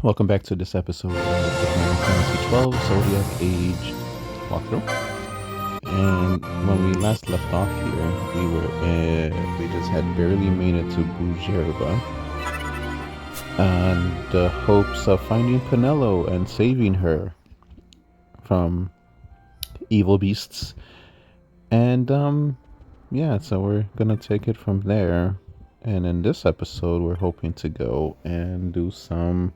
Welcome back to this episode of the Final Fantasy 12 Zodiac Age walkthrough. And when we last left off here, we just had barely made it to Bujerba, on the hopes of finding Penelo and saving her from evil beasts. And yeah, so we're gonna take it from there. And in this episode, we're hoping to go and do some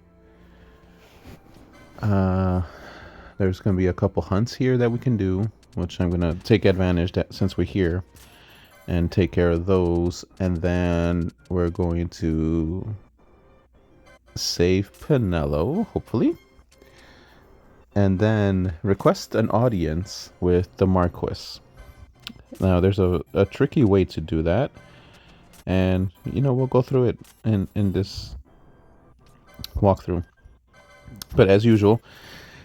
there's going to be a couple hunts here that we can do, which I'm going to take advantage that since we're here and take care of those. And then we're going to save Penelo, hopefully. And then request an audience with the Marquis. Now, there's a tricky way to do that. And, you know, we'll go through it in this walkthrough. But as usual,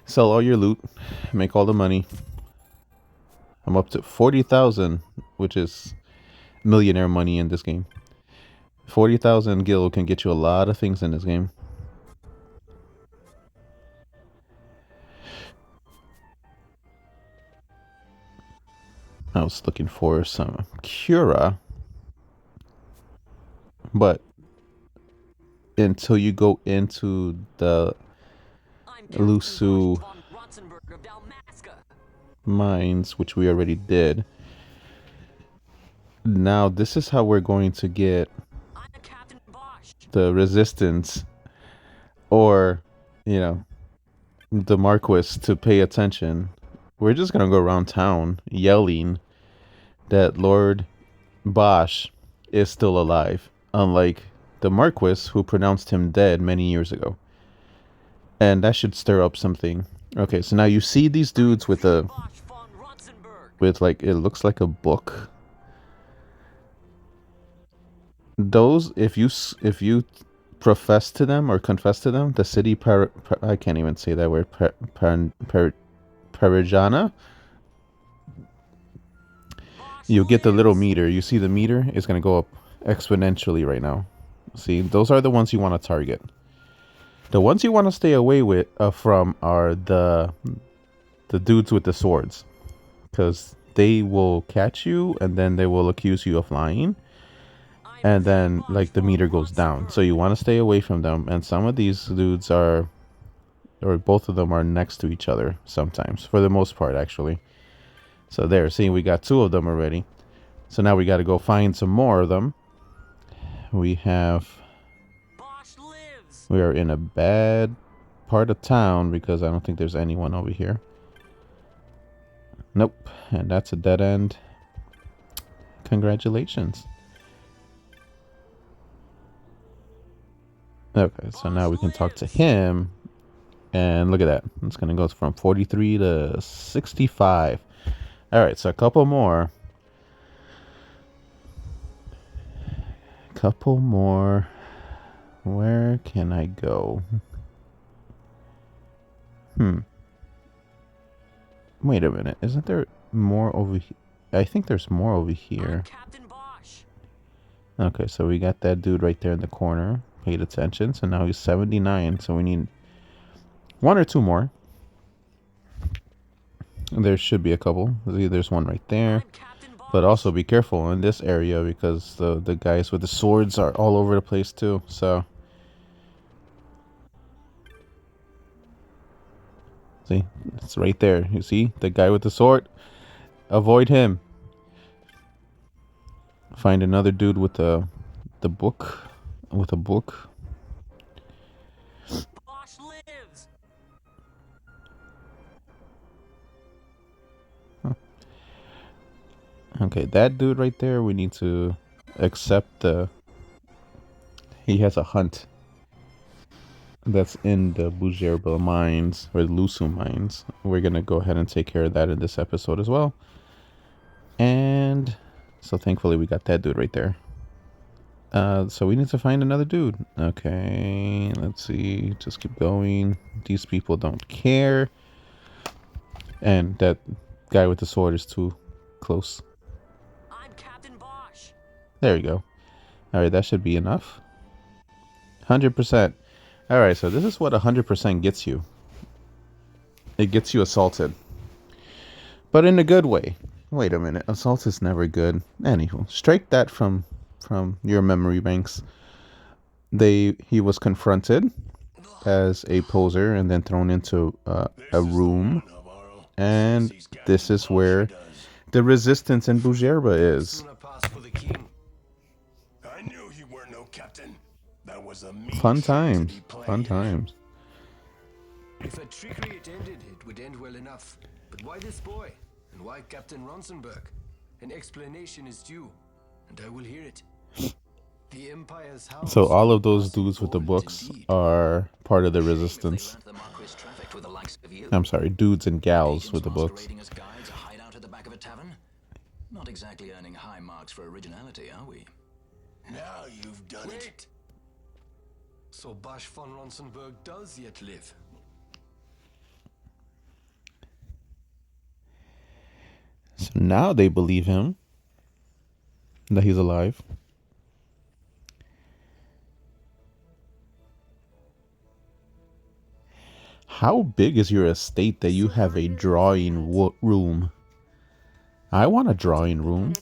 sell all your loot, make all the money. I'm up to 40,000, which is millionaire money in this game. 40,000 gil can get you a lot of things in this game. I was looking for some Cura, but until you go into the Lusu mines, which we already did. Now this is how we're going to get the resistance, or you know, the Marquis to pay attention. We're just gonna go around town yelling that Lord Bosch is still alive, unlike the Marquis who pronounced him dead many years ago. And that should stir up something. Okay, so now you see these dudes with like, it looks like a book. Those, if you profess to them or confess to them, the city I can't even say that word, Parijana, you get the little meter. You see the meter is going to go up exponentially right now. See, those are the ones you want to target. The ones you want to stay away from are the dudes with the swords, because they will catch you and then they will accuse you of lying, and then like the meter goes down. So you want to stay away from them. And some of these dudes are, or both of them are next to each other sometimes, for the most part actually. So there, see, we got 2 of them already. So now we got to go find some more of them. We are in a bad part of town because I don't think there's anyone over here. Nope. And that's a dead end. Congratulations. Okay, so now we can talk to him. And look at that. It's going to go from 43 to 65. Alright, so a couple more. Where can I go? Wait a minute. Isn't there more over here? I think there's more over here. Okay, so we got that dude right there in the corner. Paid attention. So now he's 79. So we need 1 or 2 more. There should be a couple. There's one right there. But also be careful in this area because the guys with the swords are all over the place too. So see, it's right there. You see the guy with the sword? Avoid him. Find another dude with the book. With a book. Okay, that dude right there, we need to accept he has a hunt that's in the Bujerba mines, or Lusu mines. We're gonna go ahead and take care of that in this episode as well. And so thankfully we got that dude right there. So we need to find another dude. Okay, let's see. Just keep going. These people don't care. And that guy with the sword is too close. There you go. Alright, that should be enough. 100%. All right, so this is what 100% gets you. It gets you assaulted, but in a good way. Wait a minute, assault is never good. Anywho, strike that from your memory banks. He was confronted as a poser and then thrown into a room, and this is where the resistance in Bujerba is. I knew you were no captain. That was a mean Fun trick to times. be playing. Fun times. If a trickery it ended, it would end well enough. But why this boy? And why Captain Ronsenberg? An explanation is due, and I will hear it. The Empire's house. So all of those dudes with the books are part of the resistance. I'm sorry, dudes and gals with the books. Not exactly earning high marks for originality, are we? Now you've done it. So Bosch von Ronsenberg does yet live. So now they believe him that he's alive. How big is your estate that you have a drawing room? I want a drawing room.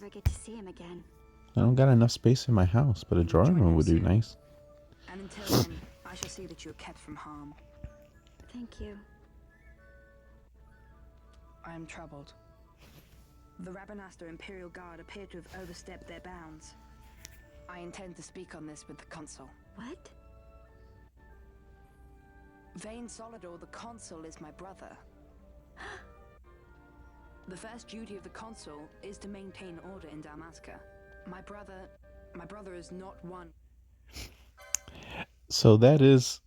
I don't got enough space in my house, but a drawing room would be nice. And until then, I shall see that you are kept from harm. Thank you. I am troubled. The Rabanastre Imperial Guard appear to have overstepped their bounds. I intend to speak on this with the consul. What? Vane Solidor, the consul, is my brother. The first duty of the consul is to maintain order in Dalmasca. My brother is not one. So that is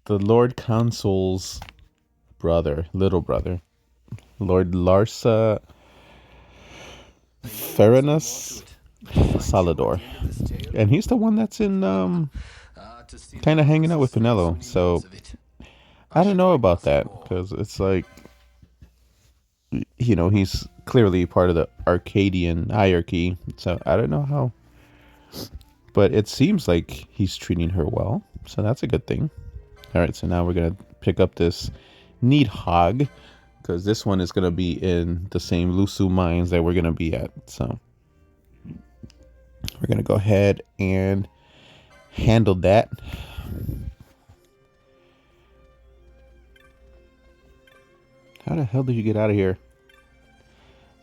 the Lord Consul's brother, little brother, Lord Larsa Ferinus Solidor, and he's the one that's in kind of hanging out with Pinello. So I don't know about that, because it's like, you know, he's clearly part of the Arcadian hierarchy, so I don't know how, but it seems like he's treating her well, so that's a good thing. All right, so now we're gonna pick up this Needhog, because this one is gonna be in the same Lusu mines that we're gonna be at, so we're gonna go ahead and handle that. How the hell did you get out of here?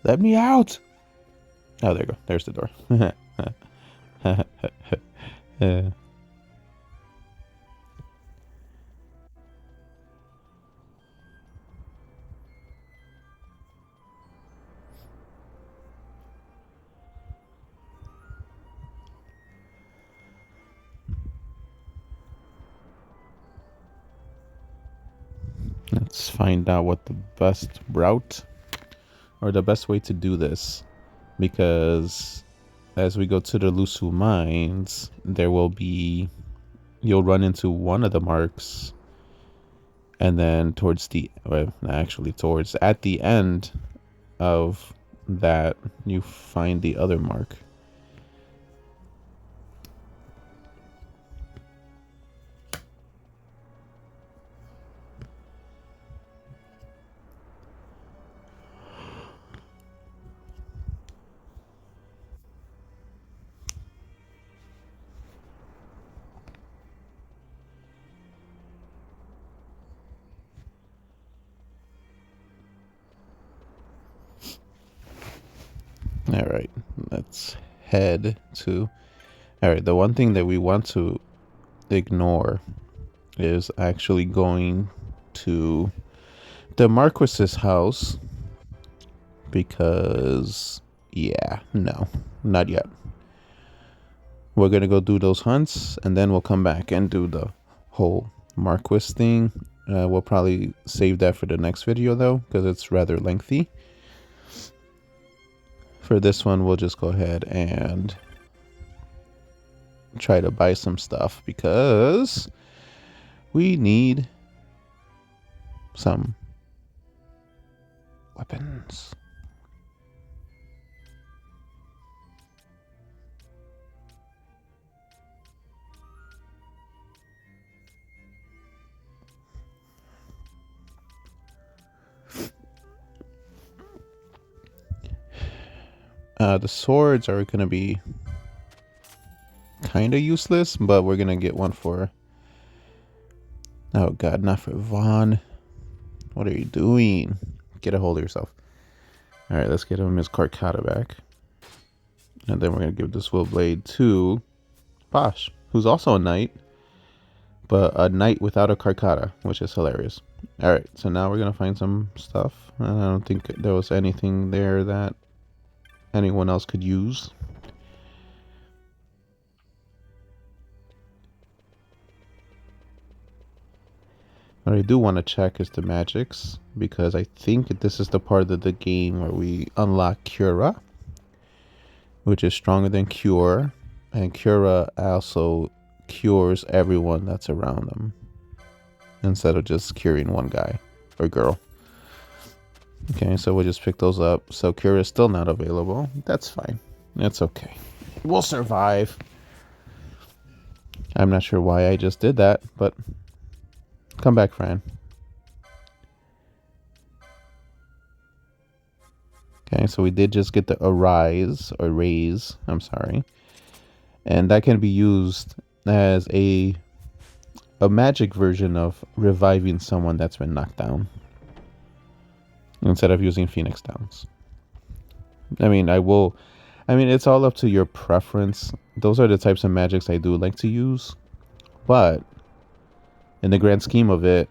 Let me out! Oh, there you go. There's the door. Let's find out what the best route or the best way to do this, because as we go to the Lusu mines, there will be, you'll run into one of the marks, and then towards the, well, actually towards, at the end of that, you find the other mark. All right, let's head to, all right, the one thing that we want to ignore is actually going to the Marquis's house, because, yeah, no, not yet. We're gonna go do those hunts, and then we'll come back and do the whole Marquis thing. We'll probably save that for the next video, though, because it's rather lengthy. For this one, we'll just go ahead and try to buy some stuff, because we need some weapons. The swords are going to be kind of useless, but we're going to get one for... Oh god, not for Vaughn. What are you doing? Get a hold of yourself. Alright, let's get him his Carcata back. And then we're going to give this Will Blade to Posh, who's also a knight, but a knight without a Carcata, which is hilarious. Alright, so now we're going to find some stuff. I don't think there was anything there that anyone else could use. What I do want to check is the magics, because I think this is the part of the game where we unlock Cura, which is stronger than Cure, and Cura also cures everyone that's around them, instead of just curing one guy or girl. Okay, so we'll just pick those up. So Cura is still not available. That's fine. That's okay. We'll survive. I'm not sure why I just did that, but... Come back, Fran. Okay, so we did just get the raise, I'm sorry. And that can be used as a magic version of reviving someone that's been knocked down, instead of using Phoenix Downs. I mean, it's all up to your preference. Those are the types of magics I do like to use, but in the grand scheme of it,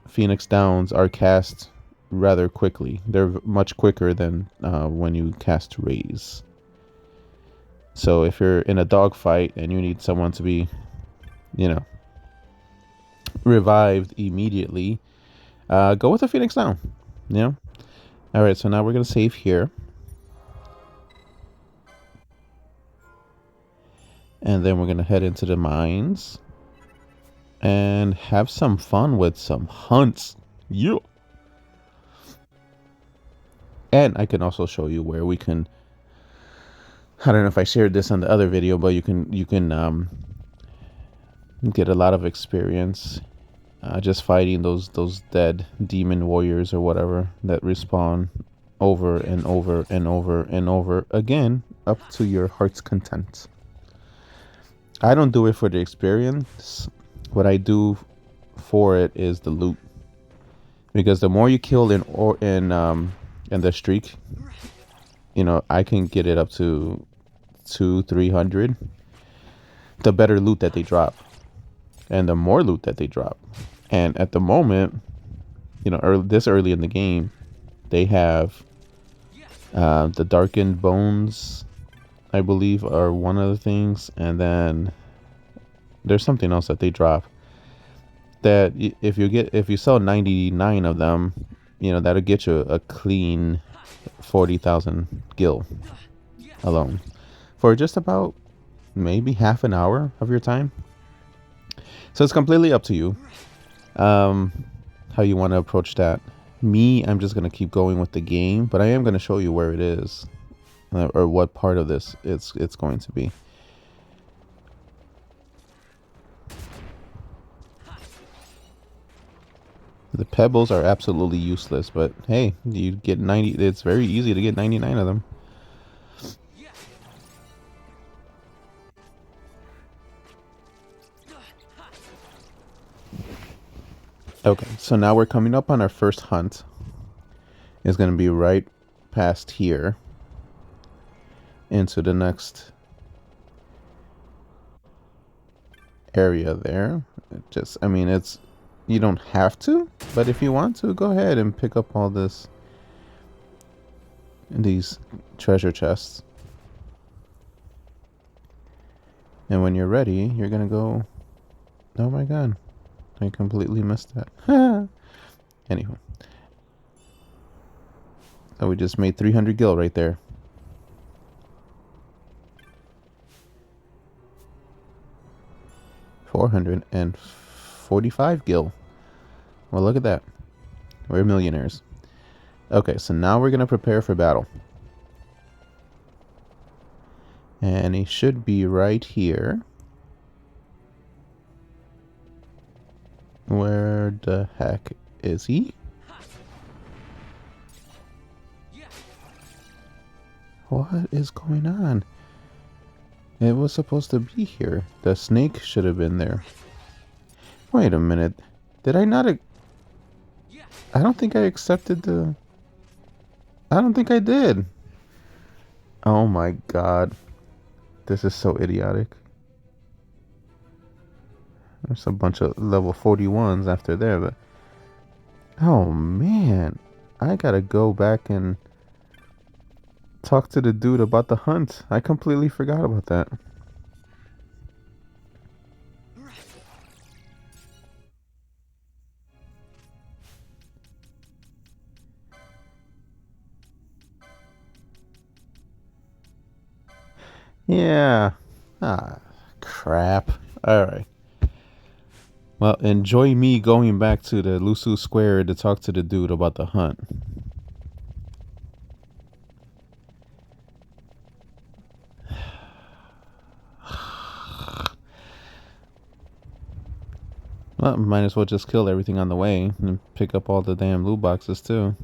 Phoenix Downs are cast rather quickly. They're much quicker than when you cast Raise. So if you're in a dogfight and you need someone to be, revived immediately, go with a Phoenix Down. Yeah. All right, so now we're going to save here. And then we're going to head into the mines and have some fun with some hunts. Yeah. And I can also show you where we can... I don't know if I shared this on the other video, but you can get a lot of experience just fighting those dead demon warriors or whatever that respawn over and over and over and over again, up to your heart's content. I don't do it for the experience. What I do for it is the loot, because the more you kill in the streak, I can get it up to 200-300. The better loot that they drop, and the more loot that they drop. And at the moment, this early in the game, they have the darkened bones, I believe, are one of the things, and then there's something else that they drop that if you sell 99 of them, that'll get you a clean 40,000 gil alone for just about maybe half an hour of your time. So it's completely up to you how you want to approach that. I'm just going to keep going with the game, but I am going to show you where it is, or what part of this it's going to be. The pebbles are absolutely useless, but hey, you get 90. It's very easy to get 99 of them. Okay, so now we're coming up on our first hunt. It's going to be right past here into the next area there. You don't have to, but if you want to, go ahead and pick up all these treasure chests. And when you're ready, you're gonna go... Oh my god, I completely missed that. Anywho. So we just made 300 gil right there. $445 gil. Well, look at that. We're millionaires. Okay, so now we're going to prepare for battle. And he should be right here. Where the heck is he? What is going on? It was supposed to be here. The snake should have been there. Wait a minute. Did I not... I don't think I accepted the... I don't think I did. Oh my god. This is so idiotic. There's a bunch of level 41s after there, but... Oh man. I gotta go back and talk to the dude about the hunt. I completely forgot about that. Yeah. Ah, crap. Alright. Well, enjoy me going back to the Lusu Square to talk to the dude about the hunt. Well, might as well just kill everything on the way and pick up all the damn loot boxes too.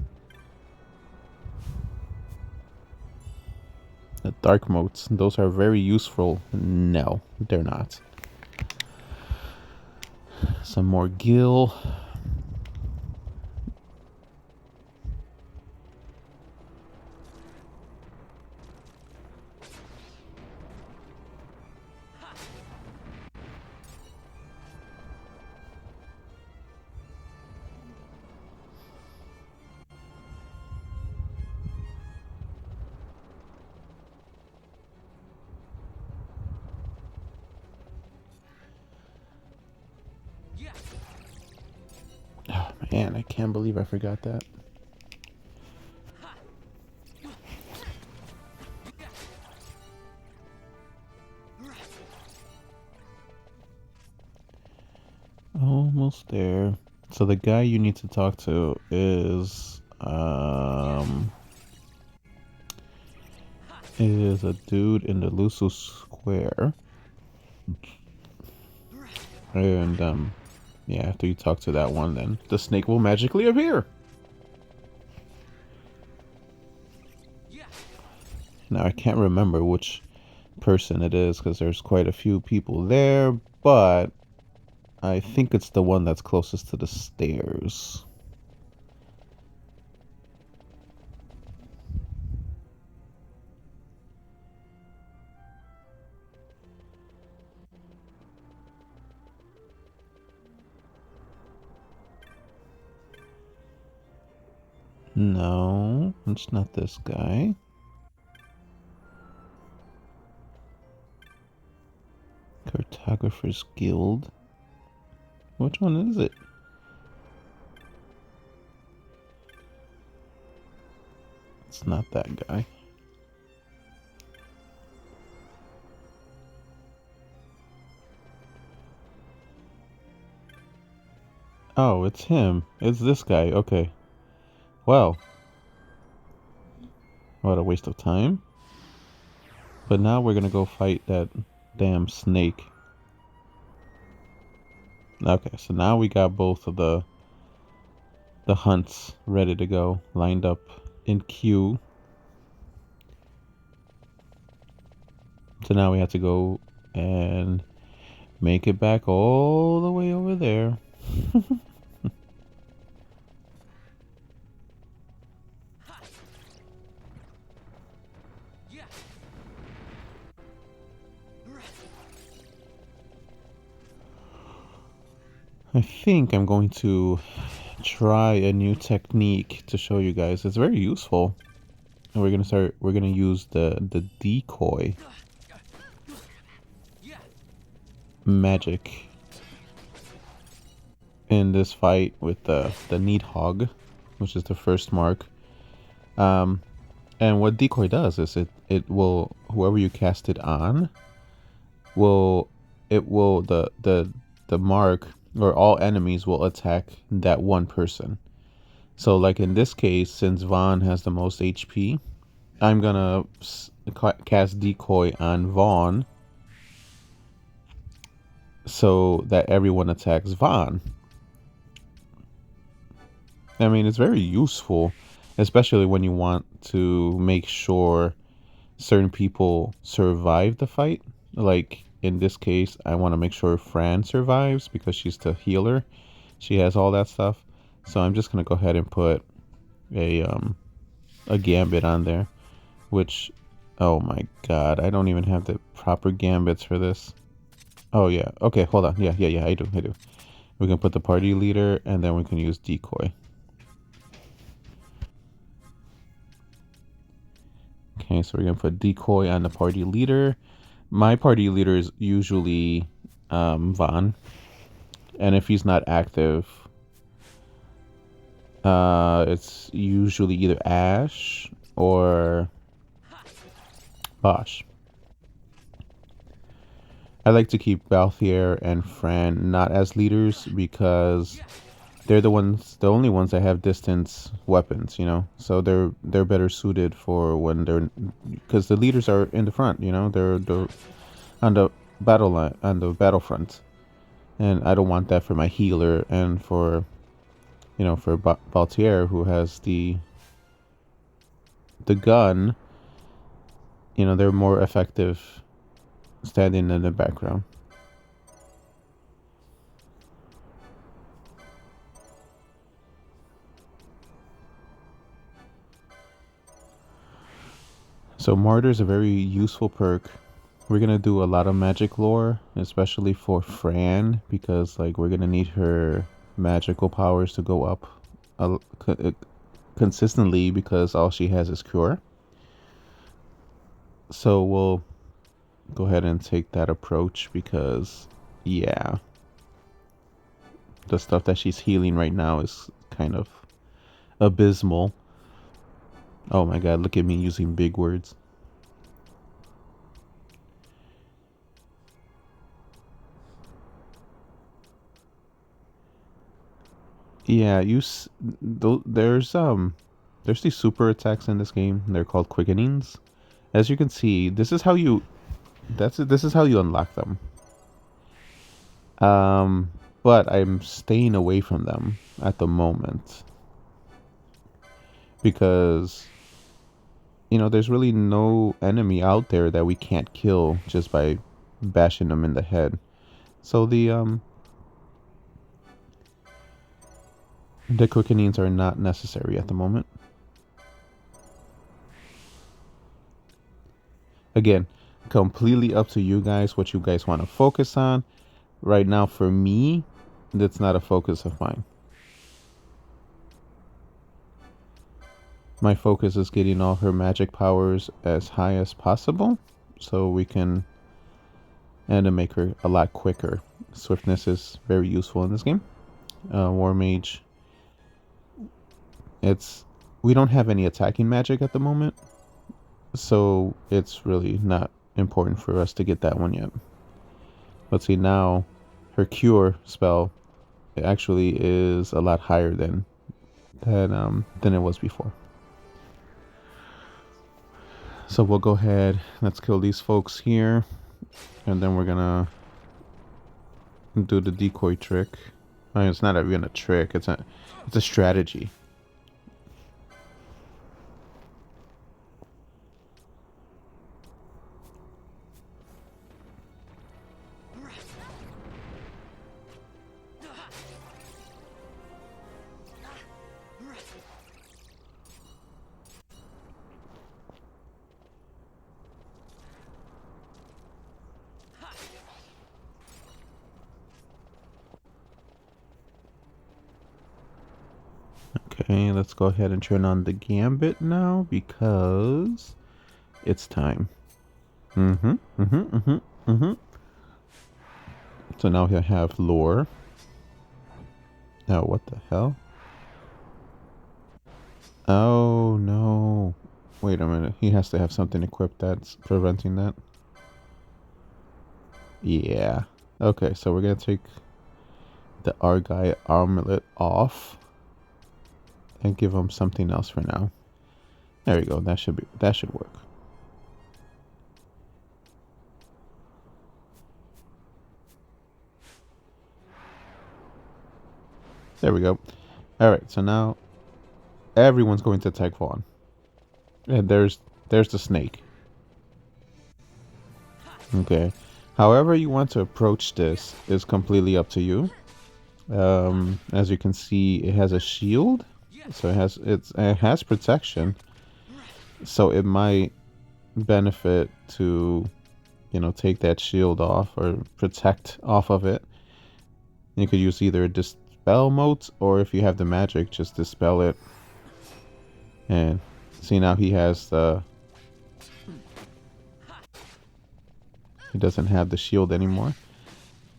The dark motes, those are very useful. No, they're not. Some more gil. Oh man, I can't believe I forgot that. Almost there. So the guy you need to talk to is a dude in the Lusu Square. And yeah, after you talk to that one, then the snake will magically appear. Now I can't remember which person it is because there's quite a few people there, but I think it's the one that's closest to the stairs. No, it's not this guy. Cartographer's Guild. Which one is it? It's not that guy. Oh, it's him. It's this guy. Okay. Well. What a waste of time. But now we're gonna go fight that damn snake. Okay, so now we got both of the hunts ready to go, lined up in queue. So now we have to go and make it back all the way over there. I think I'm going to try a new technique to show you guys. It's very useful. And we're gonna use the decoy magic in this fight with the Needhog, which is the first mark. And what decoy does is it will, whoever you cast it on will, the mark or all enemies will attack that one person. So like in this case, since Vaughn has the most HP, I'm gonna cast decoy on Vaughn so that everyone attacks Vaughn. I mean, it's very useful, especially when you want to make sure certain people survive the fight. Like in this case, I want to make sure Fran survives because she's the healer. She has all that stuff. So I'm just gonna go ahead and put a gambit on there, which, oh my god, I don't even have the proper gambits for this. Oh yeah, okay, hold on. Yeah, I do. We can put the party leader, and then we can use decoy. Okay, so we're gonna put decoy on the party leader. My party leader is usually Vaughn, and if he's not active, it's usually either Ash or Bosch. I like to keep Balthier and Fran not as leaders because they're the only ones that have distance weapons, you know. So they're better suited for when they're, because the leaders are in the front, you know. They're on the battle line, on the battlefront, and I don't want that for my healer and for, you know, for Baltier, who has the gun. You know, they're more effective standing in the background. So Martyr is a very useful perk. We're gonna do a lot of magic lore, especially for Fran, because like we're gonna need her magical powers to go up consistently because all she has is cure. So we'll go ahead and take that approach because, yeah, the stuff that she's healing right now is kind of abysmal. Oh my god, look at me using big words. Yeah, there's these super attacks in this game. They're called quickenings. As you can see, this is how you this is how you unlock them. But I'm staying away from them at the moment because, you know, there's really no enemy out there that we can't kill just by bashing them in the head. So the quickenings are not necessary at the moment. Again, completely up to you guys what you guys want to focus on. Right now, for me, that's not a focus of mine. My focus is getting all her magic powers as high as possible so we can make her a lot quicker. Swiftness is very useful in this game. War Mage, we don't have any attacking magic at the moment, so it's really not important for us to get that one yet. Let's see, now her cure spell actually is a lot higher than it was before. So we'll go ahead, let's kill these folks here, and then we're gonna do the decoy trick. I mean, it's not even a trick, it's a strategy. Okay, let's go ahead and turn on the gambit now because it's time. So now he'll have lore. Now what the hell? Oh no. Wait a minute. He has to have something equipped that's preventing that. Yeah. Okay, so we're gonna take the Argyle armlet off and give him something else for now. There we go. That should work. There we go. All right. So now everyone's going to attack Vaughn. And there's the snake. Okay. However you want to approach this is completely up to you. As you can see, it has a shield, so it has protection. So it might benefit to, take that shield off or protect off of it. You could use either dispel motes, or if you have the magic, just dispel it. And see, now he doesn't have the shield anymore.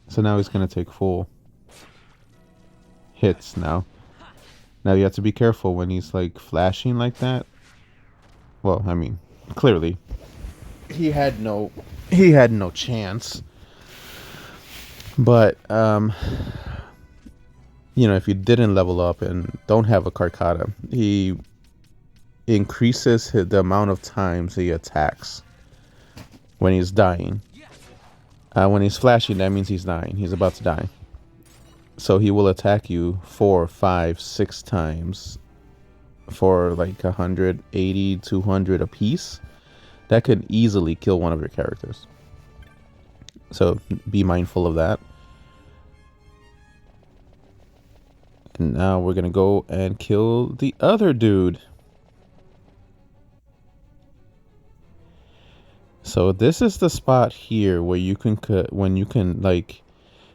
So now he's gonna take full hits now. Now you have to be careful when he's like flashing like that. Well, I mean, clearly he had no chance. But if you didn't level up and don't have a Carcata, he increases the amount of times he attacks when he's dying. When he's flashing, that means he's dying. He's about to die. So he will attack you 4, 5, 6 times for like 180, 200 a piece. That could easily kill one of your characters. So be mindful of that. And now we're gonna go and kill the other dude. So this is the spot here where you can like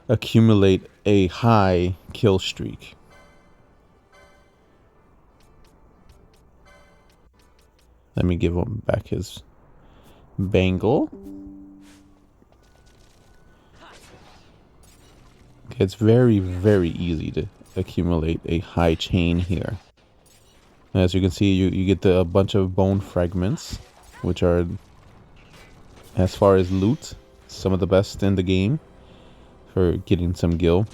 accumulate a high kill streak. Let me give him back his bangle. Okay, it's very, very easy to accumulate a high chain here. As you can see, you get a bunch of bone fragments, which are, as far as loot, some of the best in the game for getting some gil.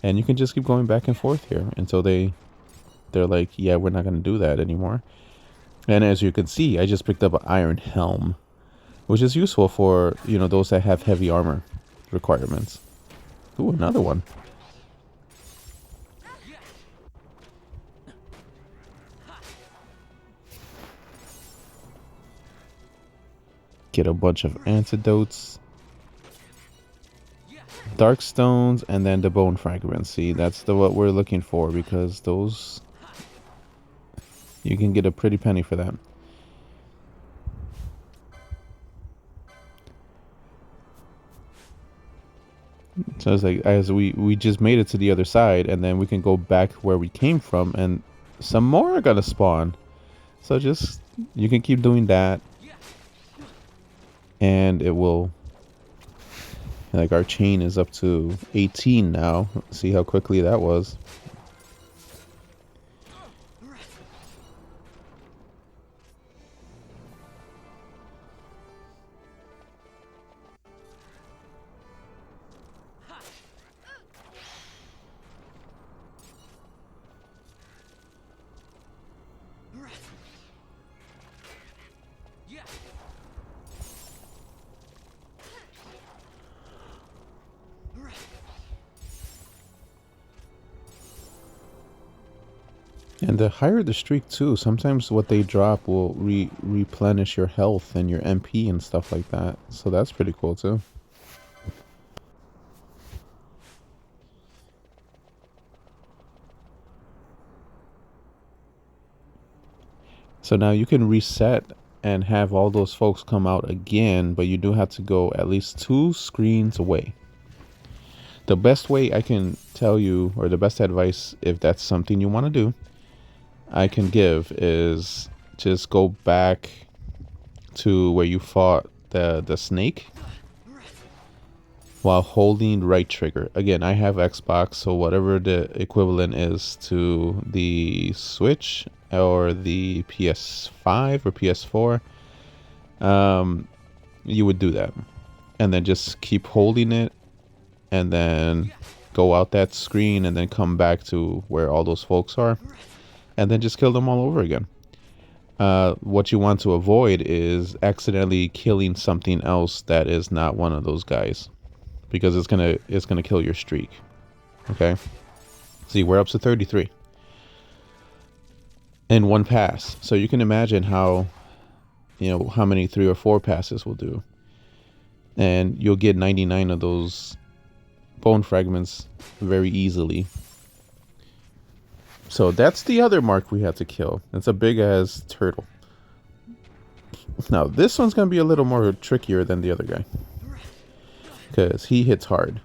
And you can just keep going back and forth here until they're like, yeah, we're not going to do that anymore. And as you can see, I just picked up an iron helm, which is useful for, those that have heavy armor requirements. Ooh, another one. Get a bunch of antidotes, dark stones, and then the bone fragments. See, that's what we're looking for, because those, you can get a pretty penny for that. So it's like, as we just made it to the other side, and then we can go back where we came from, and some more are gonna spawn. So just, you can keep doing that, and it will, like, our chain is up to 18 now. See how quickly that was. And the higher the streak too, sometimes what they drop will replenish your health and your MP and stuff like that. So that's pretty cool too. So now you can reset and have all those folks come out again, but you do have to go at least 2 screens away. The best way I can tell you, or the best advice, if that's something you want to do, I can give, is just go back to where you fought the snake while holding right trigger. Again, I have Xbox, so whatever the equivalent is to the Switch or the PS5 or PS4, you would do that. And then just keep holding it, and then go out that screen, and then come back to where all those folks are, and then just kill them all over again. What you want to avoid is accidentally killing something else that is not one of those guys, because it's gonna kill your streak. Okay, see, we're up to 33 in one pass, so you can imagine how many 3 or 4 passes will do. and you'll get 99 of those bone fragments very easily. So that's the other mark we have to kill. It's a big ass turtle. Now this one's gonna be a little more trickier than the other guy, because he hits hard.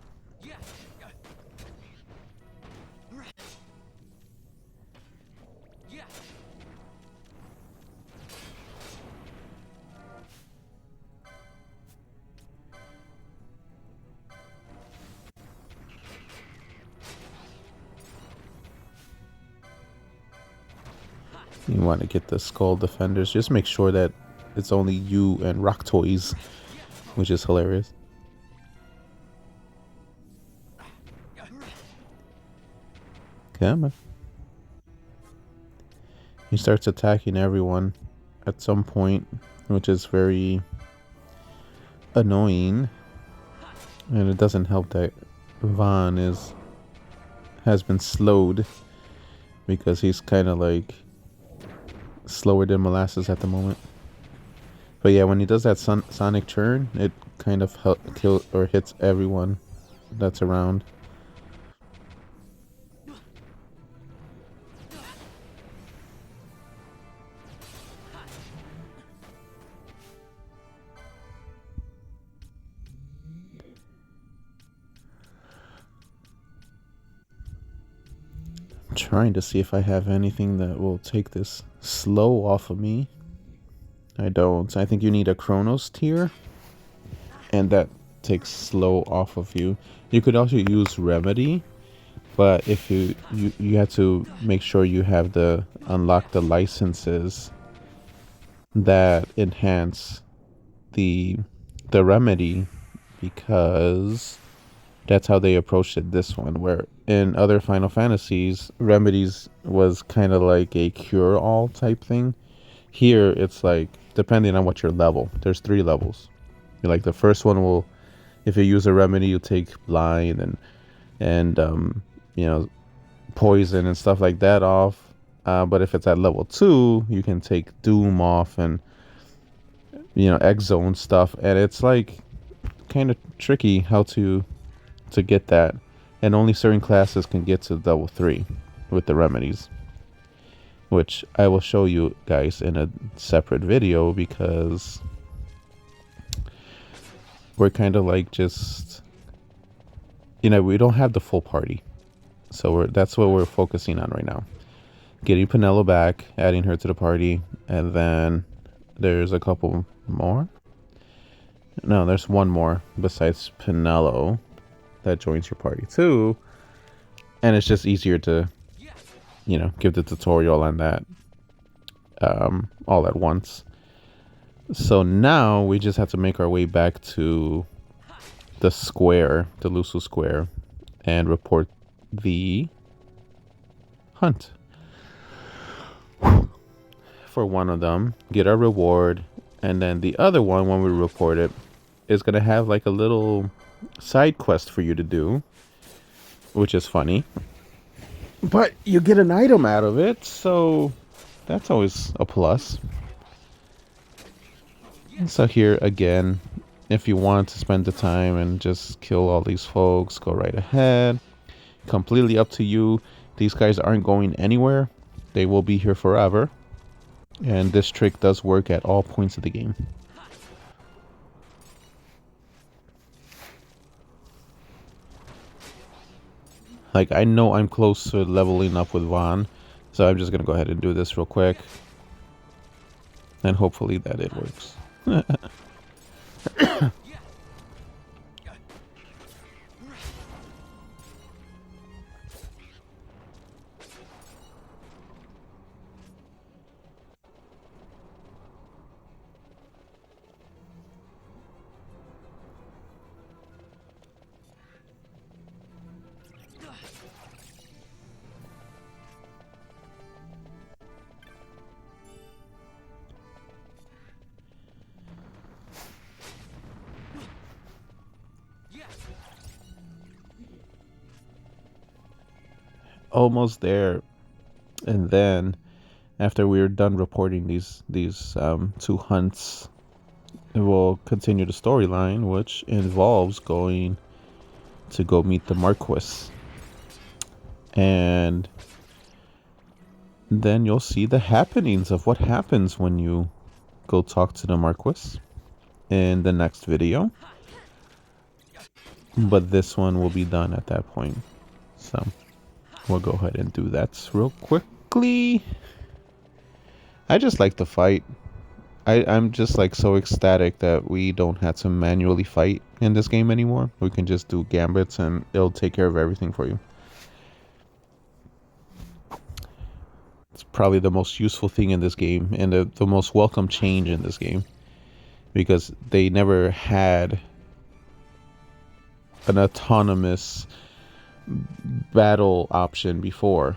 You want to get the skull defenders. Just make sure that it's only you and Rock Toys, which is hilarious. Come on. He starts attacking everyone at some point, which is very annoying. And it doesn't help that Vaughn has been slowed, because he's kind of like slower than molasses at the moment. But yeah, when he does that sonic turn, it kind of kills or hits everyone that's around. I'm trying to see if I have anything that will take this slow off of me. I don't. I think you need a Chronos tier, and that takes slow off of you. You could also use Remedy, but if you have to make sure you have the unlock the licenses that enhance the Remedy, because that's how they approached it this one, where in other Final Fantasies, Remedies was kind of like a cure-all type thing. Here, it's like, depending on what your level, there's 3 levels. Like the first one will, if you use a remedy, you take blind and you know, poison and stuff like that off. But if it's at level 2, you can take doom off and, you know, X zone stuff. And it's like kind of tricky how to get that. And only certain classes can get to level 3 with the remedies, which I will show you guys in a separate video, because we're kind of like just, you know, we don't have the full party. So that's what we're focusing on right now. Getting Penelo back, adding her to the party, and then there's a couple more. No, there's one more besides Penelo that joins your party too. And it's just easier to, you know, give the tutorial on that all at once. So now we just have to make our way back to the square, the Lusu square, and report the hunt for one of them, get our reward, and then the other one, when we report it, is going to have like a little side quest for you to do, which is funny. But you get an item out of it, so that's always a plus. So here again, if you want to spend the time and just kill all these folks, go right ahead. Completely up to you. These guys aren't going anywhere. They will be here forever. And this trick does work at all points of the game. Like, I know I'm close to leveling up with Vaughn, so I'm just going to go ahead and do this real quick. And hopefully that it works. Almost there. And then after we were done reporting these 2 hunts, will continue the storyline, which involves going to go meet the Marquis. And then you'll see the happenings of what happens when you go talk to the Marquis in the next video. But this one will be done at that point. So we'll go ahead and do that real quickly. I just like the fight. I'm just like so ecstatic that we don't have to manually fight in this game anymore. We can just do gambits and it'll take care of everything for you. It's probably the most useful thing in this game and the most welcome change in this game, because they never had an autonomous battle option before,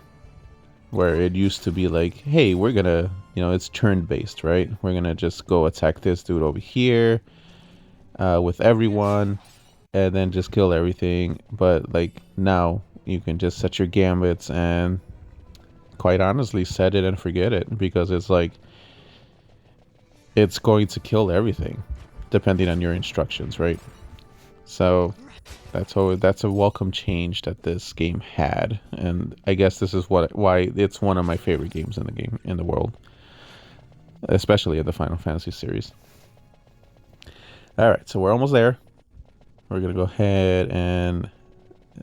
where it used to be like, hey, we're gonna, it's turn based, right? We're gonna just go attack this dude over here with everyone and then just kill everything. But like now you can just set your gambits and quite honestly set it and forget it, because it's like it's going to kill everything depending on your instructions, right? So that's a welcome change that this game had, and I guess this is why it's one of my favorite games in the world, especially in the Final Fantasy series. All right, so we're almost there. We're gonna go ahead and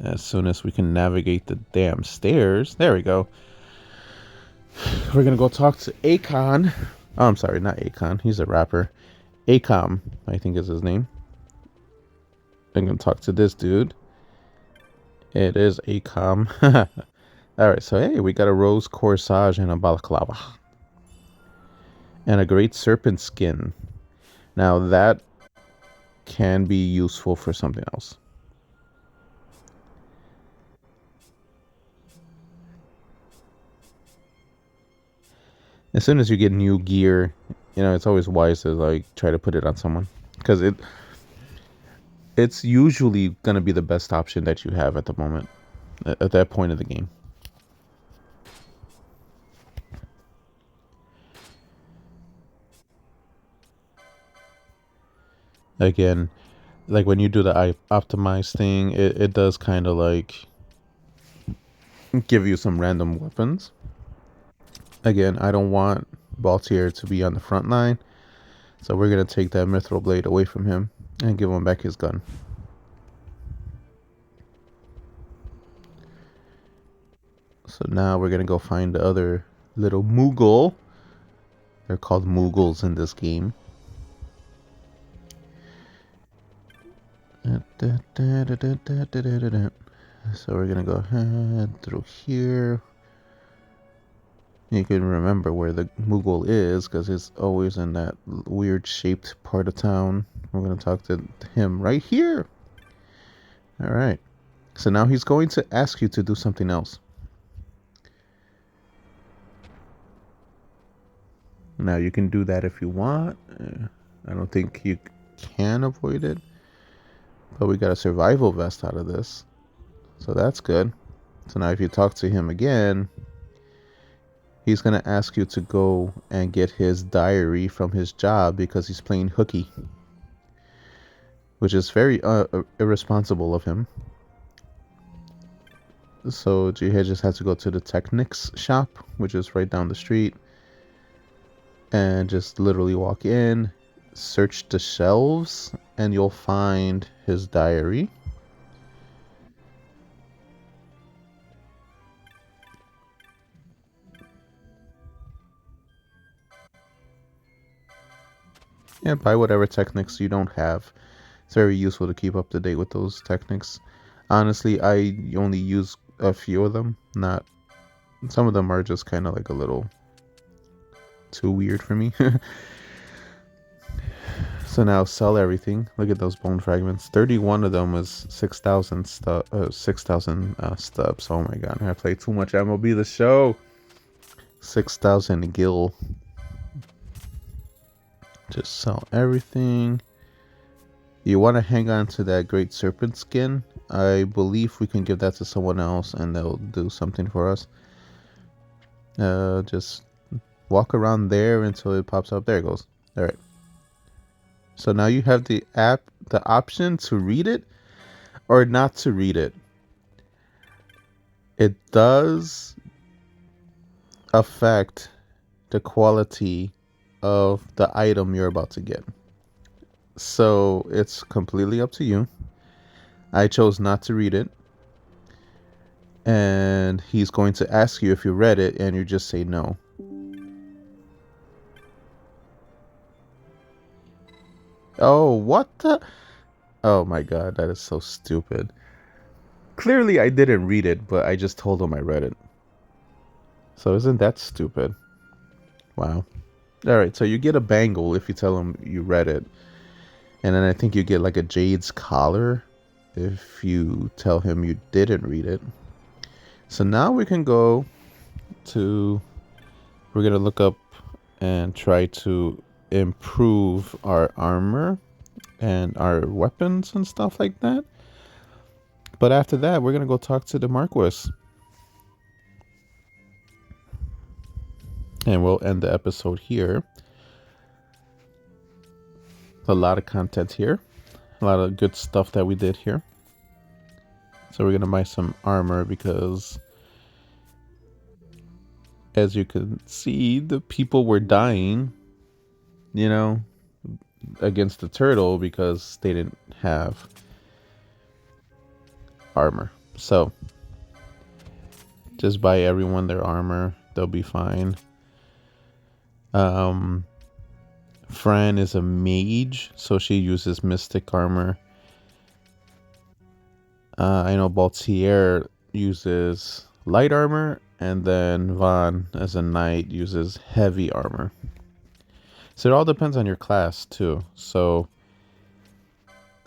as soon as we can navigate the damn stairs, there we go. We're gonna go talk to Akon. Oh, I'm sorry, not Akon. He's a rapper. Acom, I think is his name. I'm gonna talk to this dude. It is Acom. Alright, so hey, we got a rose corsage and a balaclava. And a great serpent skin. Now that can be useful for something else. As soon as you get new gear, it's always wise to like try to put it on someone, because it's usually going to be the best option that you have at the moment, at that point of the game. Again, like when you do the optimize thing, it does kind of like give you some random weapons. Again, I don't want Baltier to be on the front line, so we're going to take that mithril blade away from him and give him back his gun. So now we're going to go find the other little Moogle. They're called Moogles in this game. So we're going to go ahead through here. You can remember where the Moogle is because it's always in that weird shaped part of town. We're going to talk to him right here. All right. So now he's going to ask you to do something else. Now you can do that if you want. I don't think you can avoid it. But we got a survival vest out of this. So that's good. So now if you talk to him again, he's going to ask you to go and get his diary from his job because he's playing hooky. Which is very irresponsible of him. So Jihad just has to go to the Technics shop, which is right down the street. And just literally walk in, search the shelves, and you'll find his diary. And buy whatever techniques you don't have. It's very useful to keep up to date with those techniques. Honestly, I only use a few of them. Some of them are just kind of like a little too weird for me. So now sell everything. Look at those bone fragments. 31 of them was 6,000 stubs. Oh my god, I played too much MLB The Show. 6,000 gil. Just sell everything. You want to hang on to that great serpent skin. I believe we can give that to someone else and they'll do something for us. Just walk around there until it pops up. There it goes. Alright. So now you have the option to read it or not to read it. It does affect the quality of the item you're about to get. So it's completely up to you. I chose not to read it. And he's going to ask you if you read it, and you just say no. Oh, what the? Oh my god, that is so stupid. Clearly I didn't read it, but I just told him I read it. So isn't that stupid? Wow. Alright, so you get a bangle if you tell him you read it. And then I think you get like a Jade's collar if you tell him you didn't read it. So now we can go to... We're going to look up and try to improve our armor and our weapons and stuff like that. But after that, we're going to go talk to the Marquis. And we'll end the episode here. A lot of content here. A lot of good stuff that we did here. So we're going to buy some armor because, as you can see, the people were dying, you know, against the turtle because they didn't have armor. So just buy everyone their armor. They'll be fine. Fran is a mage, so she uses mystic armor. I know Baltier uses light armor, and then Vaughn, as a knight, uses heavy armor. So it all depends on your class, too. So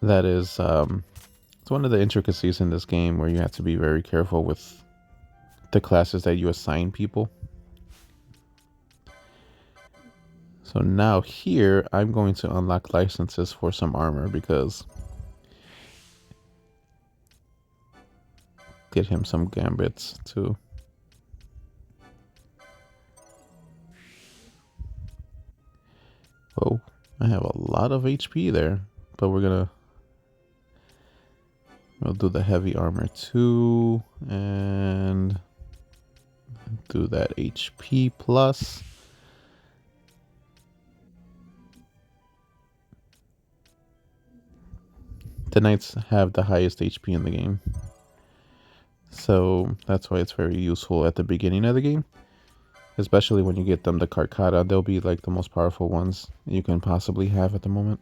that is it's one of the intricacies in this game where you have to be very careful with the classes that you assign people. So now here, I'm going to unlock licenses for some armor because get him some gambits too. Oh, I have a lot of HP there, but we'll do the heavy armor too and do that HP plus. The knights have the highest HP in the game. So that's why it's very useful at the beginning of the game. Especially when you get them the Carcata, they'll be like the most powerful ones you can possibly have at the moment.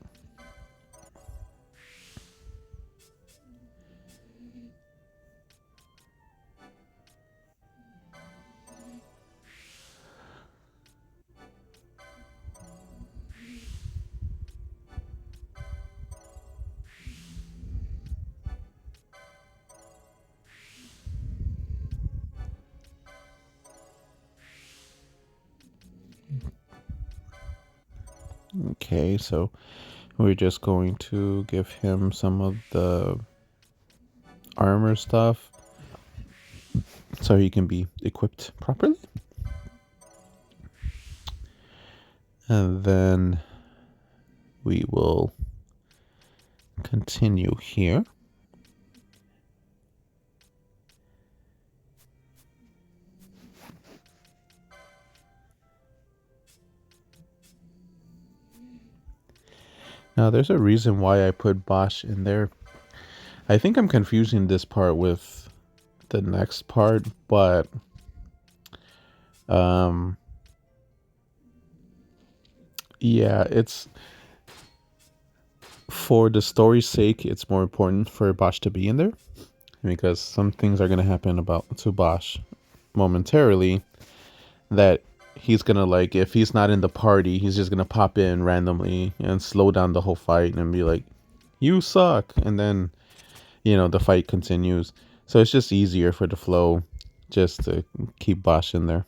Okay, so we're just going to give him some of the armor stuff so he can be equipped properly. And then we will continue here. Now, there's a reason why I put Bosch in there. I think I'm confusing this part with the next part, but yeah, it's for the story's sake, it's more important for Bosch to be in there because some things are going to happen to Bosch momentarily that he's gonna, like, if he's not in the party, he's just gonna pop in randomly and slow down the whole fight and be like, you suck, and then, you know, the fight continues. So it's just easier for the flow just to keep Bosch in there.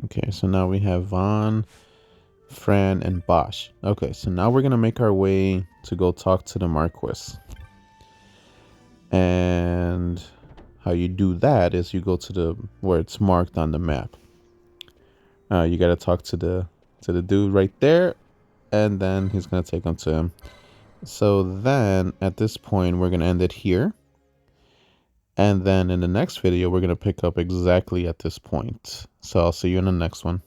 Okay, so now we have Vaughn, Fran, and Bosch. Okay, so now we're gonna make our way to go talk to the Marquis. And how you do that is you go to the where it's marked on the map. You gotta talk to the dude right there, and then he's gonna take them to him. So then at this point we're gonna end it here, and then in the next video we're gonna pick up exactly at this point. So I'll see you in the next one.